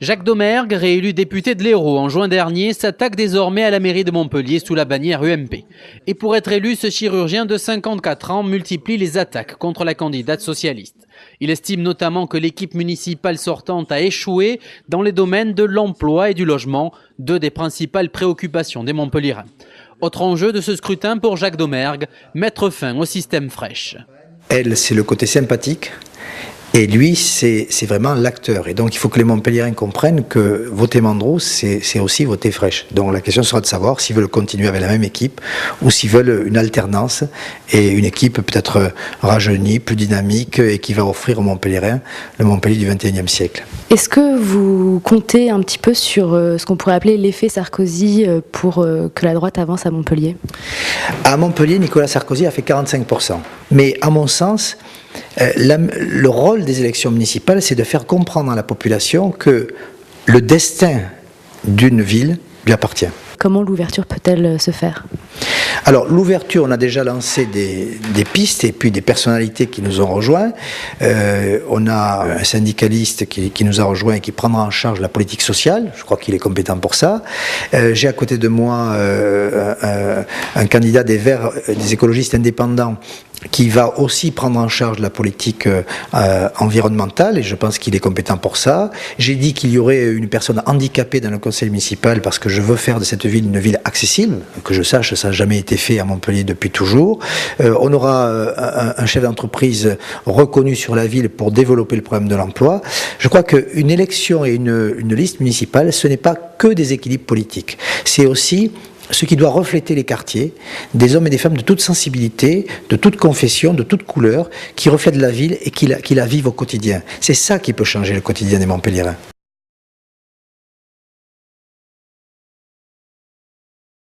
Jacques Domergue, réélu député de l'Hérault en juin dernier, s'attaque désormais à la mairie de Montpellier sous la bannière UMP. Et pour être élu, ce chirurgien de 54 ans multiplie les attaques contre la candidate socialiste. Il estime notamment que l'équipe municipale sortante a échoué dans les domaines de l'emploi et du logement, deux des principales préoccupations des Montpelliérains. Autre enjeu de ce scrutin pour Jacques Domergue, mettre fin au système Frêche. Elle, c'est le côté sympathique. Et lui, c'est vraiment l'acteur. Et donc, il faut que les Montpelliérains comprennent que voter Mandroux, c'est aussi voter Frêche. Donc, la question sera de savoir s'ils veulent continuer avec la même équipe ou s'ils veulent une alternance et une équipe peut-être rajeunie, plus dynamique et qui va offrir aux Montpelliérains le Montpellier du XXIe siècle. Est-ce que vous comptez un petit peu sur ce qu'on pourrait appeler l'effet Sarkozy pour que la droite avance à Montpellier ? À Montpellier, Nicolas Sarkozy a fait 45%. Mais à mon sens, le rôle des élections municipales, c'est de faire comprendre à la population que le destin d'une ville lui appartient. Comment l'ouverture peut-elle se faire ? Alors l'ouverture, on a déjà lancé des pistes et puis des personnalités qui nous ont rejoints. On a un syndicaliste qui nous a rejoints et qui prendra en charge la politique sociale. Je crois qu'il est compétent pour ça. J'ai à côté de moi un candidat des Verts, des écologistes indépendants, qui va aussi prendre en charge la politique environnementale, et je pense qu'il est compétent pour ça. J'ai dit qu'il y aurait une personne handicapée dans le conseil municipal parce que je veux faire de cette ville une ville accessible. Que je sache, ça n'a jamais été fait à Montpellier depuis toujours. On aura un chef d'entreprise reconnu sur la ville pour développer le problème de l'emploi. Je crois qu'une élection et une liste municipale, ce n'est pas que des équilibres politiques. C'est aussi ce qui doit refléter les quartiers, des hommes et des femmes de toute sensibilité, de toute confession, de toute couleur, qui reflètent la ville et qui la vivent au quotidien. C'est ça qui peut changer le quotidien des Montpelliérains.